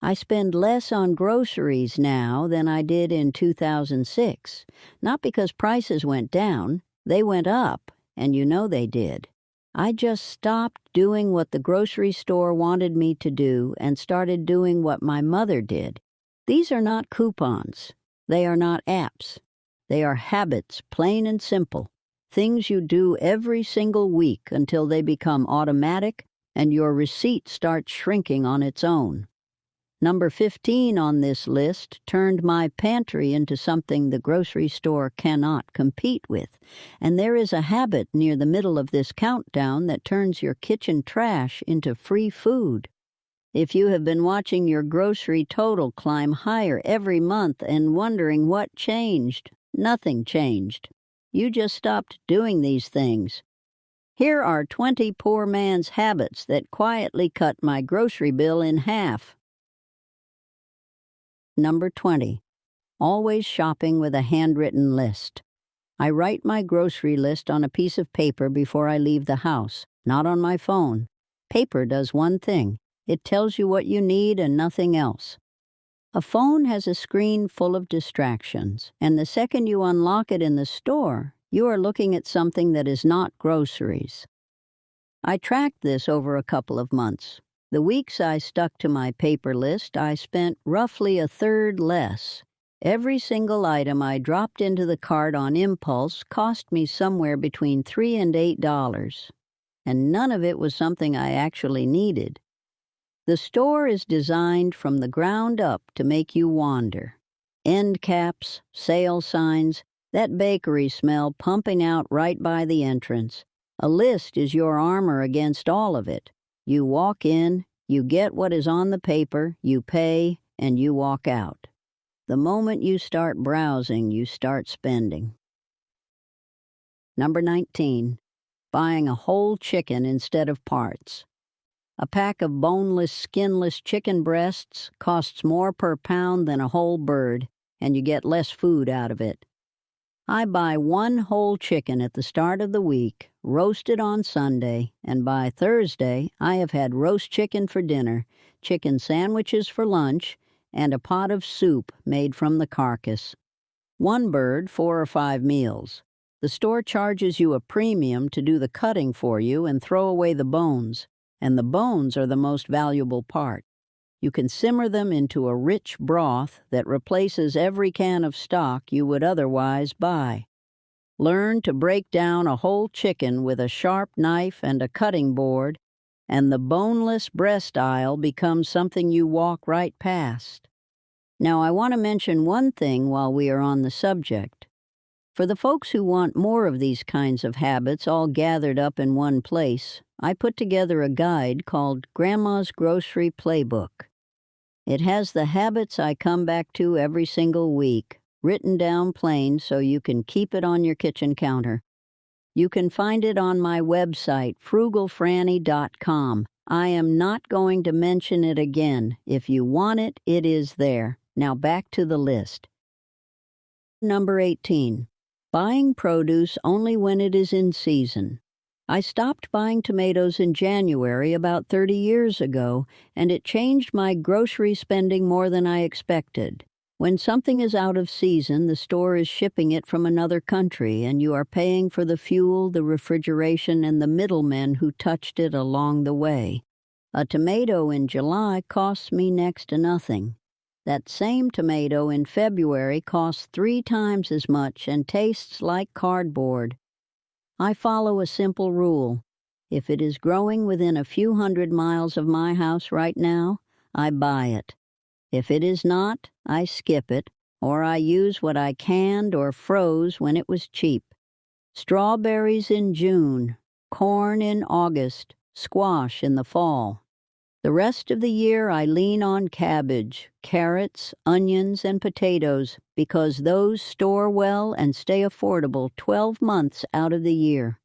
I spend less on groceries now than I did in 2006, not because prices went down, they went up, and you know they did. I just stopped doing what the grocery store wanted me to do and started doing what my mother did. These are not coupons. They are not apps. They are habits, plain and simple. Things you do every single week until they become automatic and your receipt starts shrinking on its own. Number 15 on this list turned my pantry into something the grocery store cannot compete with, and there is a habit near the middle of this countdown that turns your kitchen trash into free food. If you have been watching your grocery total climb higher every month and wondering what changed, nothing changed. You just stopped doing these things. Here are 20 poor man's habits that quietly cut my grocery bill in half. Number 20. Always shopping with a handwritten list. I write my grocery list on a piece of paper before I leave the house, not on my phone. Paper does one thing. It tells you what you need and nothing else. A phone has a screen full of distractions, and the second you unlock it in the store, you are looking at something that is not groceries. I tracked this over a couple of months. The weeks I stuck to my paper list, I spent roughly a third less. Every single item I dropped into the cart on impulse cost me somewhere between $3 and $8, and none of it was something I actually needed. The store is designed from the ground up to make you wander. End caps, sale signs, that bakery smell pumping out right by the entrance. A list is your armor against all of it. You walk in, you get what is on the paper, you pay, and you walk out. The moment you start browsing, you start spending. Number 19. Buying a whole chicken instead of parts. A pack of boneless, skinless chicken breasts costs more per pound than a whole bird, and you get less food out of it. I buy one whole chicken at the start of the week, roast it on Sunday, and by Thursday I have had roast chicken for dinner, chicken sandwiches for lunch, and a pot of soup made from the carcass. One bird, 4 or 5 meals. The store charges you a premium to do the cutting for you and throw away the bones, and the bones are the most valuable part. You can simmer them into a rich broth that replaces every can of stock you would otherwise buy. Learn to break down a whole chicken with a sharp knife and a cutting board, and the boneless breast aisle becomes something you walk right past. Now, I want to mention one thing while we are on the subject. For the folks who want more of these kinds of habits all gathered up in one place, I put together a guide called Grandma's Grocery Playbook. It has the habits I come back to every single week, written down plain so you can keep it on your kitchen counter. You can find it on my website, frugalfrannie.com. I am not going to mention it again. If you want it, it is there. Now back to the list. Number 18. Buying produce only when it is in season. I stopped buying tomatoes in January about 30 years ago, and it changed my grocery spending more than I expected. When something is out of season, the store is shipping it from another country, and you are paying for the fuel, the refrigeration, and the middlemen who touched it along the way. A tomato in July costs me next to nothing. That same tomato in February costs 3 times as much and tastes like cardboard. I follow a simple rule. If it is growing within a few hundred miles of my house right now, I buy it. If it is not, I skip it, or I use what I canned or froze when it was cheap. Strawberries in June, corn in August, squash in the fall. The rest of the year I lean on cabbage, carrots, onions, and potatoes because those store well and stay affordable 12 months out of the year.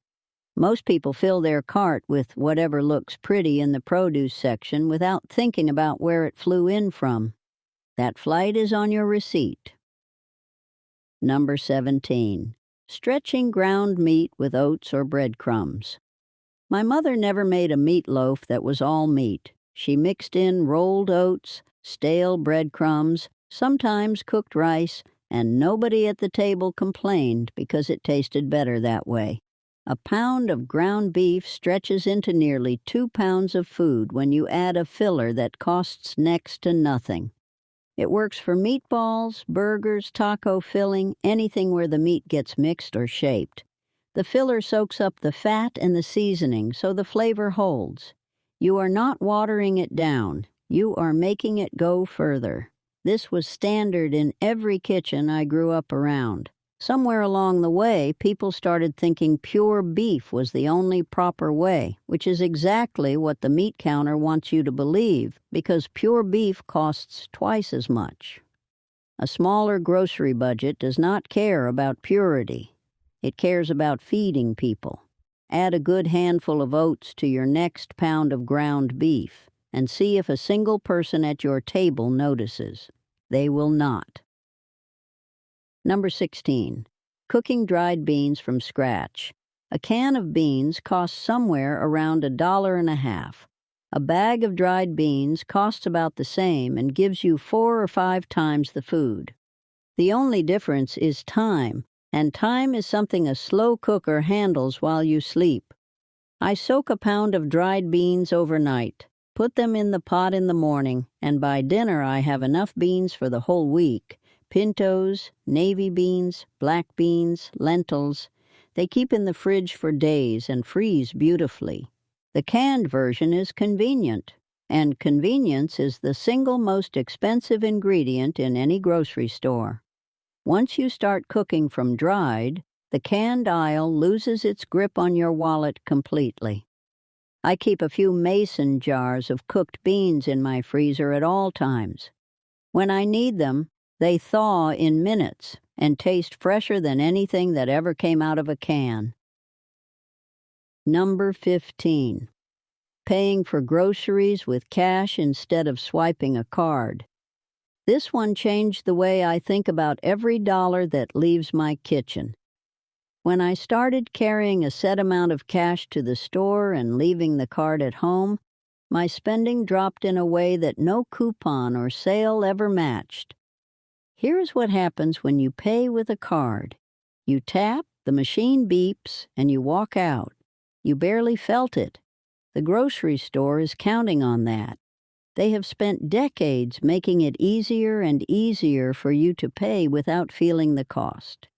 Most people fill their cart with whatever looks pretty in the produce section without thinking about where it flew in from. That flight is on your receipt. Number 17. Stretching ground meat with oats or breadcrumbs. My mother never made a meatloaf that was all meat. She mixed in rolled oats, stale breadcrumbs, sometimes cooked rice, and nobody at the table complained because it tasted better that way. A pound of ground beef stretches into nearly 2 pounds of food when you add a filler that costs next to nothing. It works for meatballs, burgers, taco filling, anything where the meat gets mixed or shaped. The filler soaks up the fat and the seasoning so the flavor holds. You are not watering it down. You are making it go further. This was standard in every kitchen I grew up around. Somewhere along the way, people started thinking pure beef was the only proper way, which is exactly what the meat counter wants you to believe, because pure beef costs twice as much. A smaller grocery budget does not care about purity. It cares about feeding people. Add a good handful of oats to your next pound of ground beef, and see if a single person at your table notices. They will not. Number 16. Cooking dried beans from scratch. A can of beans costs somewhere around $1.50. A bag of dried beans costs about the same and gives you 4 or 5 times the food. The only difference is time, and time is something a slow cooker handles while you sleep. I soak a pound of dried beans overnight, put them in the pot in the morning, and by dinner I have enough beans for the whole week. Pintos, navy beans, black beans, lentils. They keep in the fridge for days and freeze beautifully. The canned version is convenient, and convenience is the single most expensive ingredient in any grocery store. Once you start cooking from dried, the canned aisle loses its grip on your wallet completely. I keep a few mason jars of cooked beans in my freezer at all times. When I need them, they thaw in minutes and taste fresher than anything that ever came out of a can. Number 15. Paying for groceries with cash instead of swiping a card. This one changed the way I think about every dollar that leaves my kitchen. When I started carrying a set amount of cash to the store and leaving the card at home, my spending dropped in a way that no coupon or sale ever matched. Here's what happens when you pay with a card. You tap, the machine beeps, and you walk out. You barely felt it. The grocery store is counting on that. They have spent decades making it easier and easier for you to pay without feeling the cost.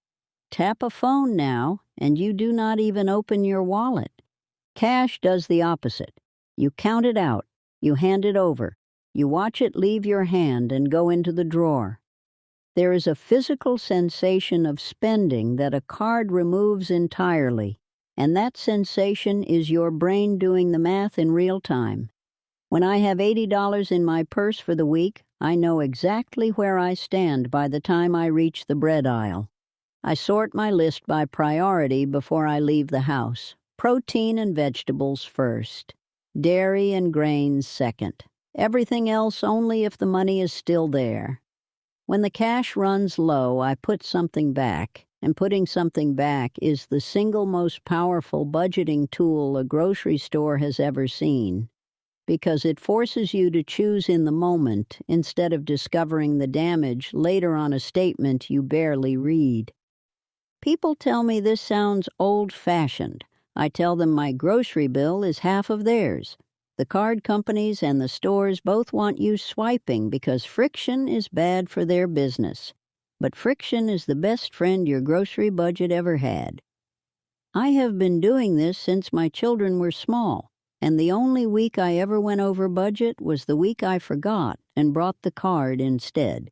Tap a phone now, and you do not even open your wallet. Cash does the opposite. You count it out. You hand it over. You watch it leave your hand and go into the drawer. There is a physical sensation of spending that a card removes entirely, and that sensation is your brain doing the math in real time. When I have $80 in my purse for the week, I know exactly where I stand by the time I reach the bread aisle. I sort my list by priority before I leave the house. Protein and vegetables first. Dairy and grains second. Everything else only if the money is still there. When the cash runs low, I put something back, and putting something back is the single most powerful budgeting tool a grocery store has ever seen, because it forces you to choose in the moment instead of discovering the damage later on a statement you barely read. People tell me this sounds old-fashioned. I tell them my grocery bill is half of theirs. The card companies and the stores both want you swiping because friction is bad for their business. But friction is the best friend your grocery budget ever had. I have been doing this since my children were small, and the only week I ever went over budget was the week I forgot and brought the card instead.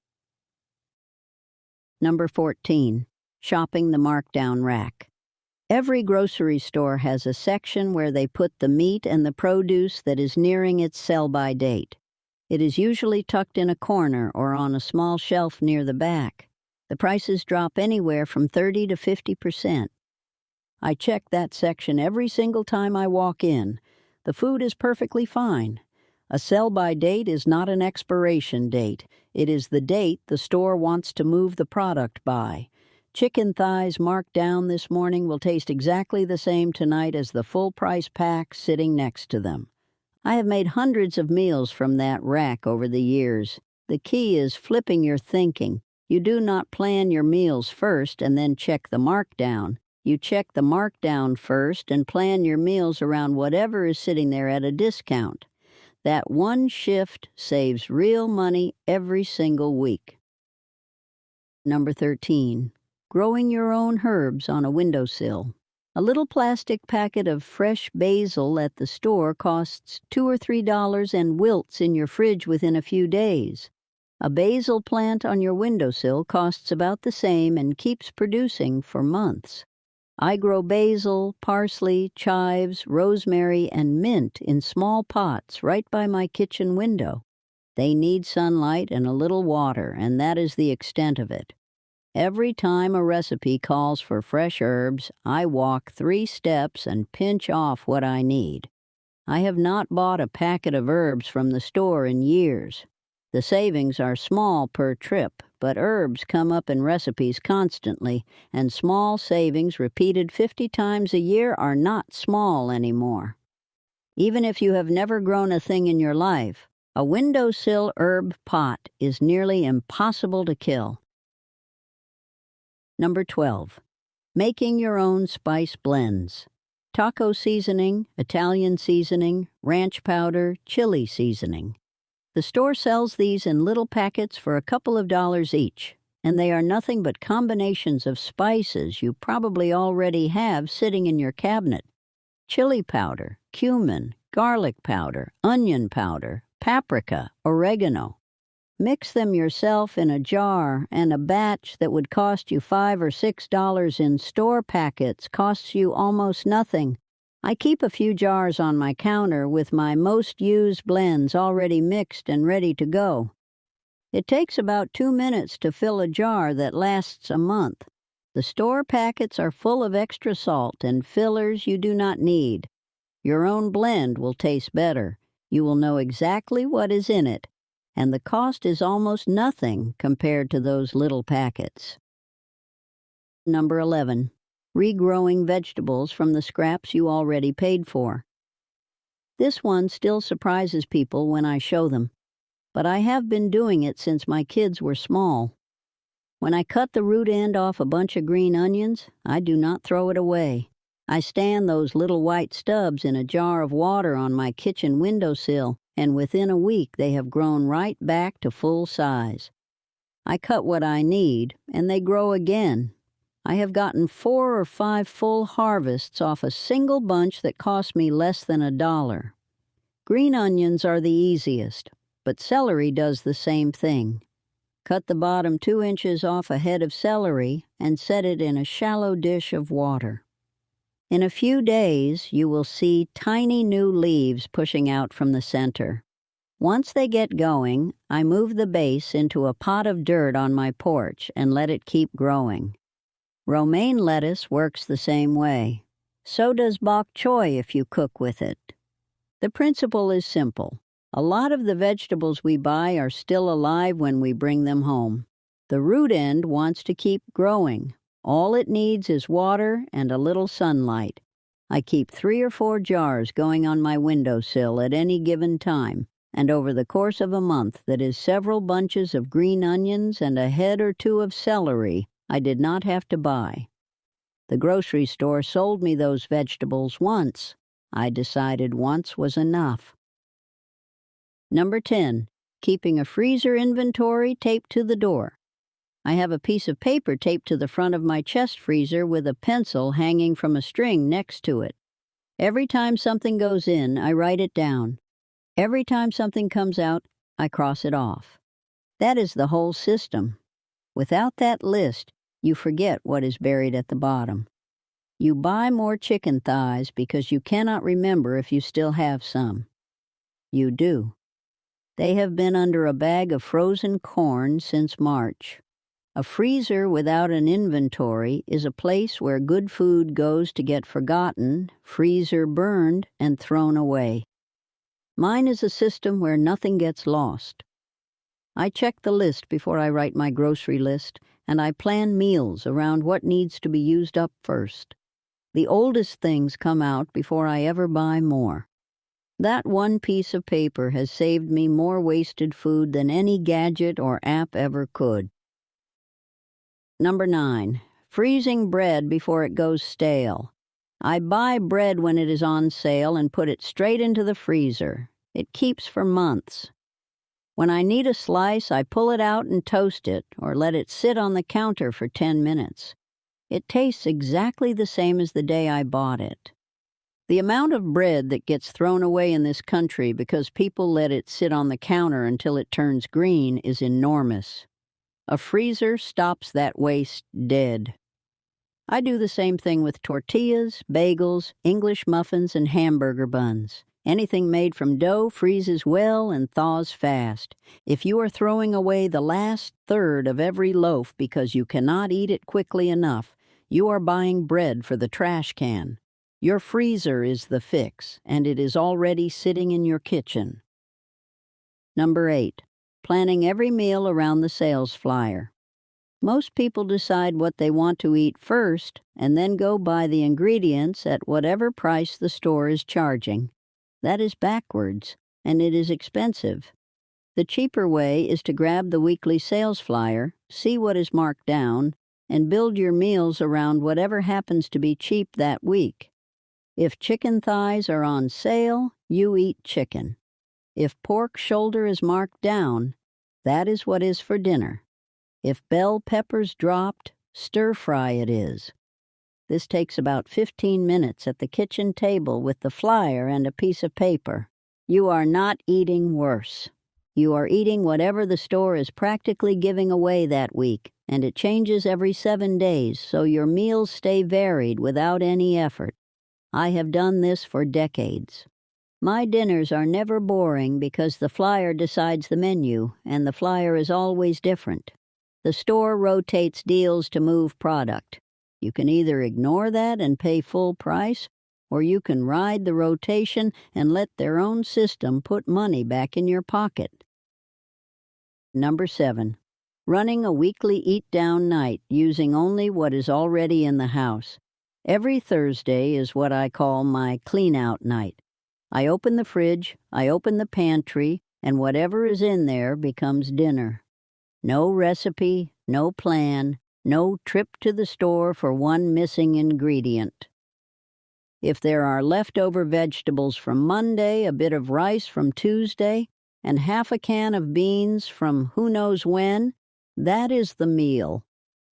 Number 14. Shopping the markdown rack. Every grocery store has a section where they put the meat and the produce that is nearing its sell-by date. It is usually tucked in a corner or on a small shelf near the back. The prices drop anywhere from 30 to 50%. I check that section every single time I walk in. The food is perfectly fine. A sell-by date is not an expiration date. It is the date the store wants to move the product by. Chicken thighs marked down this morning will taste exactly the same tonight as the full-price pack sitting next to them. I have made hundreds of meals from that rack over the years, The key is flipping your thinking. You do not plan your meals first and then check the markdown. You check the markdown first and plan your meals around whatever is sitting there at a discount. That one shift saves real money every single week. Number 13. Growing your own herbs on a windowsill. A little plastic packet of fresh basil at the store costs $2 or $3 and wilts in your fridge within a few days. A basil plant on your windowsill costs about the same and keeps producing for months. I grow basil, parsley, chives, rosemary, and mint in small pots right by my kitchen window. They need sunlight and a little water, and that is the extent of it. Every time a recipe calls for fresh herbs, I walk 3 steps and pinch off what I need. I have not bought a packet of herbs from the store in years. The savings are small per trip, but herbs come up in recipes constantly, and small savings repeated 50 times a year are not small anymore. Even if you have never grown a thing in your life, a windowsill herb pot is nearly impossible to kill. Number 12. Making your own spice blends. Taco seasoning, Italian seasoning, ranch powder, chili seasoning. The store sells these in little packets for a couple of dollars each, and they are nothing but combinations of spices you probably already have sitting in your cabinet. Chili powder, cumin, garlic powder, onion powder, paprika, oregano. Mix them yourself in a jar, and a batch that would cost you $5 or $6 in store packets costs you almost nothing. I keep a few jars on my counter with my most used blends already mixed and ready to go. It takes about 2 minutes to fill a jar that lasts a month. The store packets are full of extra salt and fillers you do not need. Your own blend will taste better. You will know exactly what is in it, and the cost is almost nothing compared to those little packets. Number 11. Regrowing vegetables from the scraps you already paid for. This one still surprises people when I show them, but I have been doing it since my kids were small. When I cut the root end off a bunch of green onions, I do not throw it away. I stand those little white stubs in a jar of water on my kitchen windowsill, and within a week they have grown right back to full size. I cut what I need, and they grow again. I have gotten 4 or 5 full harvests off a single bunch that cost me less than $1. Green onions are the easiest, but celery does the same thing. Cut the bottom 2 inches off a head of celery and set it in a shallow dish of water. In a few days, you will see tiny new leaves pushing out from the center. Once they get going, I move the base into a pot of dirt on my porch and let it keep growing. Romaine lettuce works the same way. So does bok choy if you cook with it. The principle is simple. A lot of the vegetables we buy are still alive when we bring them home. The root end wants to keep growing. All it needs is water and a little sunlight. I keep 3 or 4 jars going on my windowsill at any given time, and over the course of a month that is several bunches of green onions and a head or 2 of celery I did not have to buy. The grocery store sold me those vegetables once. I decided once was enough. Number 10. Keeping a freezer inventory taped to the door. I have a piece of paper taped to the front of my chest freezer with a pencil hanging from a string next to it. Every time something goes in, I write it down. Every time something comes out, I cross it off. That is the whole system. Without that list, you forget what is buried at the bottom. You buy more chicken thighs because you cannot remember if you still have some. You do. They have been under a bag of frozen corn since March. A freezer without an inventory is a place where good food goes to get forgotten, freezer burned, and thrown away. Mine is a system where nothing gets lost. I check the list before I write my grocery list, and I plan meals around what needs to be used up first. The oldest things come out before I ever buy more. That one piece of paper has saved me more wasted food than any gadget or app ever could. Number 9. Freezing bread before it goes stale. I buy bread when it is on sale and put it straight into the freezer. It keeps for months. When I need a slice, I pull it out and toast it, or let it sit on the counter for 10 minutes. It tastes exactly the same as the day I bought it. The amount of bread that gets thrown away in this country because people let it sit on the counter until it turns green is enormous. A freezer stops that waste dead. I do the same thing with tortillas, bagels, English muffins, and hamburger buns. Anything made from dough freezes well and thaws fast. If you are throwing away the last third of every loaf because you cannot eat it quickly enough, you are buying bread for the trash can. Your freezer is the fix, and it is already sitting in your kitchen. Number 8. Planning every meal around the sales flyer. Most people decide what they want to eat first and then go buy the ingredients at whatever price the store is charging. That is backwards, and it is expensive. The cheaper way is to grab the weekly sales flyer, see what is marked down, and build your meals around whatever happens to be cheap that week. If chicken thighs are on sale, you eat chicken. If pork shoulder is marked down, that is what is for dinner. If bell peppers dropped, stir fry it is. This takes about 15 minutes at the kitchen table with the flyer and a piece of paper. You are not eating worse. You are eating whatever the store is practically giving away that week, and it changes every 7 days, so your meals stay varied without any effort. I have done this for decades. My dinners are never boring because the flyer decides the menu, and the flyer is always different. The store rotates deals to move product. You can either ignore that and pay full price, or you can ride the rotation and let their own system put money back in your pocket. Number 7. Running a weekly eat-down night using only what is already in the house. Every Thursday is what I call my clean-out night. I open the fridge, I open the pantry, and whatever is in there becomes dinner. No recipe, no plan, no trip to the store for one missing ingredient. If there are leftover vegetables from Monday, a bit of rice from Tuesday, and half a can of beans from who knows when, that is the meal.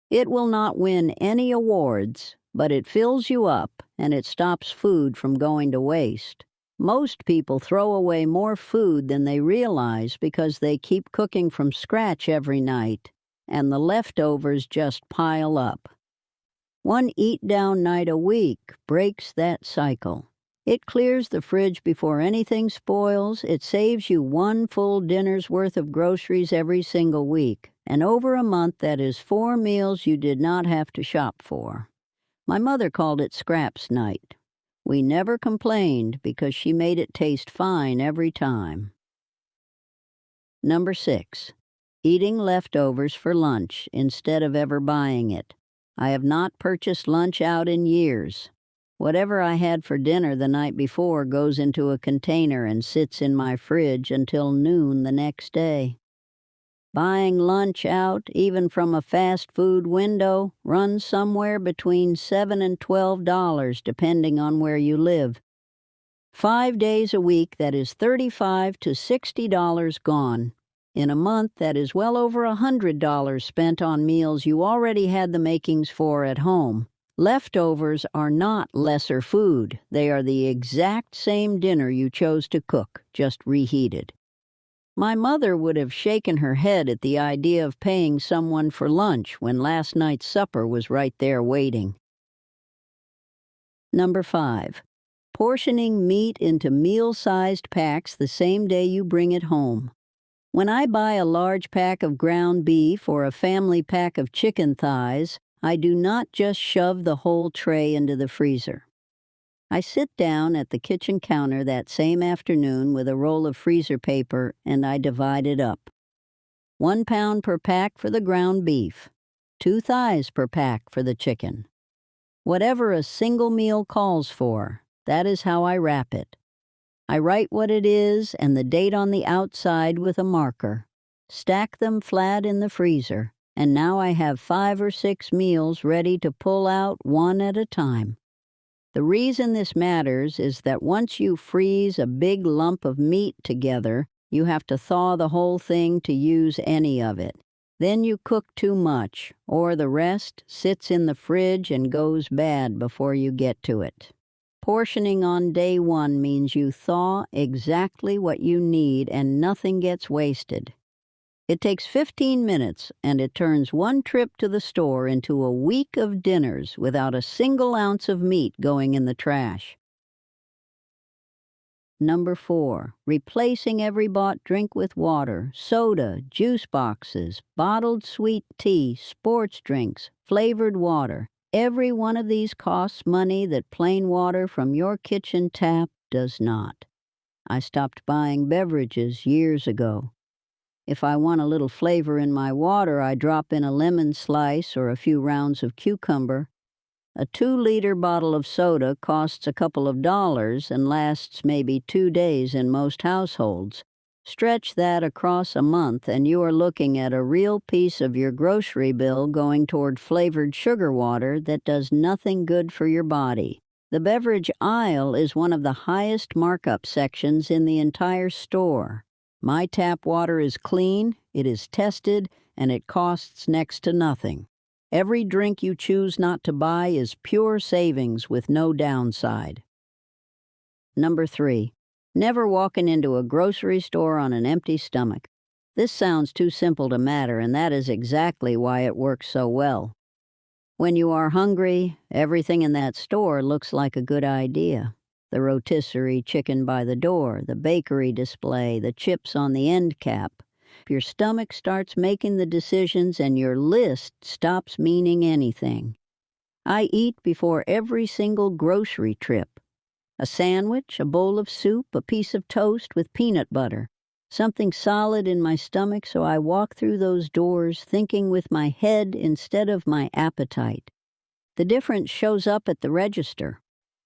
It will not win any awards, but it fills you up and it stops food from going to waste. Most people throw away more food than they realize because they keep cooking from scratch every night, and the leftovers just pile up. One eat-down night a week breaks that cycle. It clears the fridge before anything spoils, it saves you one full dinner's worth of groceries every single week, and over a month that is 4 meals you did not have to shop for. My mother called it Scraps Night. We never complained because she made it taste fine every time. Number 6. Eating leftovers for lunch instead of ever buying it. I have not purchased lunch out in years. Whatever I had for dinner the night before goes into a container and sits in my fridge until noon the next day. Buying lunch out, even from a fast food window, runs somewhere between $7 and $12 depending on where you live. 5 days a week, that is $35 to $60 gone. In a month, that is well over $100 spent on meals you already had the makings for at home. Leftovers are not lesser food. They are the exact same dinner you chose to cook, just reheated. My mother would have shaken her head at the idea of paying someone for lunch when last night's supper was right there waiting. Number 5. Portioning meat into meal-sized packs the same day you bring it home. When I buy a large pack of ground beef or a family pack of chicken thighs, I do not just shove the whole tray into the freezer. I sit down at the kitchen counter that same afternoon with a roll of freezer paper and I divide it up. 1 pound per pack for the ground beef, 2 thighs per pack for the chicken. Whatever a single meal calls for, that is how I wrap it. I write what it is and the date on the outside with a marker. Stack them flat in the freezer, and now I have 5 or 6 meals ready to pull out one at a time. The reason this matters is that once you freeze a big lump of meat together, you have to thaw the whole thing to use any of it. Then you cook too much, or the rest sits in the fridge and goes bad before you get to it. Portioning on day 1 means you thaw exactly what you need and nothing gets wasted. It takes 15 minutes, and it turns one trip to the store into a week of dinners without a single ounce of meat going in the trash. Number 4, replacing every bought drink with water, soda, juice boxes, bottled sweet tea, sports drinks, flavored water. Every one of these costs money that plain water from your kitchen tap does not. I stopped buying beverages years ago. If I want a little flavor in my water, I drop in a lemon slice or a few rounds of cucumber. A 2-liter bottle of soda costs a couple of dollars and lasts maybe 2 days in most households. Stretch that across a month and you are looking at a real piece of your grocery bill going toward flavored sugar water that does nothing good for your body. The beverage aisle is one of the highest markup sections in the entire store. My tap water is clean, it is tested, and it costs next to nothing. Every drink you choose not to buy is pure savings with no downside. Number 3, never walking into a grocery store on an empty stomach. This sounds too simple to matter, and that is exactly why it works so well. When you are hungry, everything in that store looks like a good idea. The rotisserie chicken by the door, the bakery display, the chips on the end cap. Your stomach starts making the decisions and your list stops meaning anything. I eat before every single grocery trip. A sandwich, a bowl of soup, a piece of toast with peanut butter. Something solid in my stomach so I walk through those doors thinking with my head instead of my appetite. The difference shows up at the register.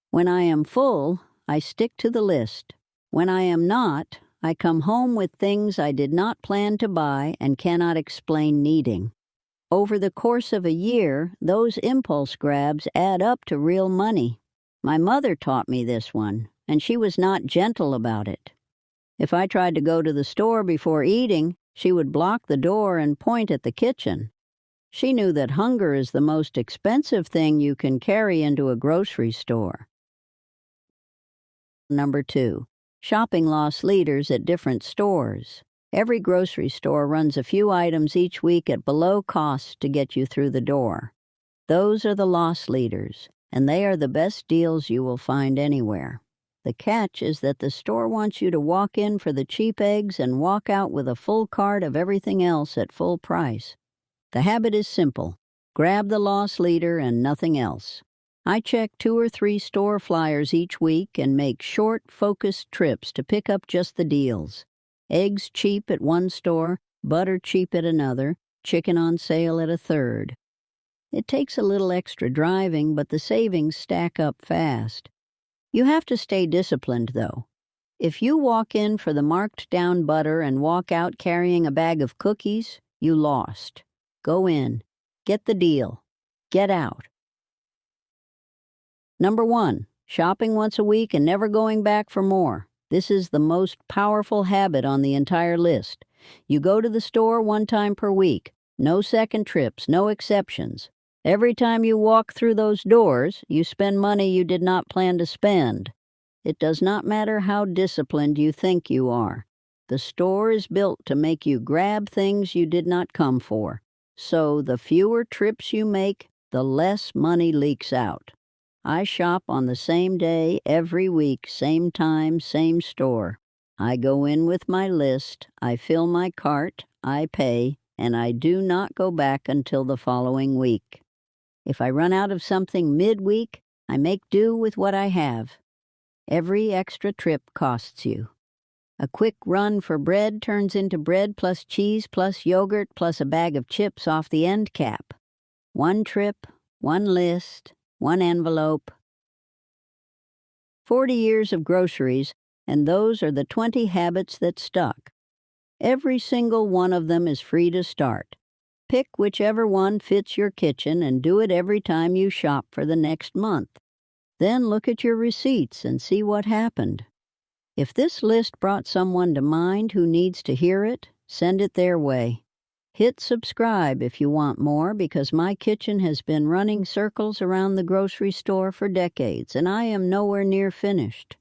When I am full, I stick to the list. When I am not, I come home with things I did not plan to buy and cannot explain needing. Over the course of a year, those impulse grabs add up to real money. My mother taught me this one, and she was not gentle about it. If I tried to go to the store before eating, she would block the door and point at the kitchen. She knew that hunger is the most expensive thing you can carry into a grocery store. Number 2, shopping loss leaders at different stores. Every grocery store runs a few items each week at below cost to get you through the door. Those are the loss leaders, and they are the best deals you will find anywhere. The catch is that the store wants you to walk in for the cheap eggs and walk out with a full cart of everything else at full price. The habit is simple. Grab the loss leader and nothing else. I check 2 or 3 store flyers each week and make short, focused trips to pick up just the deals. Eggs cheap at one store, butter cheap at another, chicken on sale at a third. It takes a little extra driving, but the savings stack up fast. You have to stay disciplined, though. If you walk in for the marked-down butter and walk out carrying a bag of cookies, you lost. Go in. Get the deal. Get out. Number 1, shopping once a week and never going back for more. This is the most powerful habit on the entire list. You go to the store 1 time per week. No second trips, no exceptions. Every time you walk through those doors, you spend money you did not plan to spend. It does not matter how disciplined you think you are. The store is built to make you grab things you did not come for. So the fewer trips you make, the less money leaks out. I shop on the same day, every week, same time, same store. I go in with my list, I fill my cart, I pay, and I do not go back until the following week. If I run out of something midweek, I make do with what I have. Every extra trip costs you. A quick run for bread turns into bread plus cheese plus yogurt plus a bag of chips off the end cap. 1 trip, 1 list, 1 envelope. 40 years of groceries, and those are the 20 habits that stuck. Every single one of them is free to start. Pick whichever one fits your kitchen and do it every time you shop for the next month. Then look at your receipts and see what happened. If this list brought someone to mind who needs to hear it, send it their way. Hit subscribe if you want more, because my kitchen has been running circles around the grocery store for decades, and I am nowhere near finished.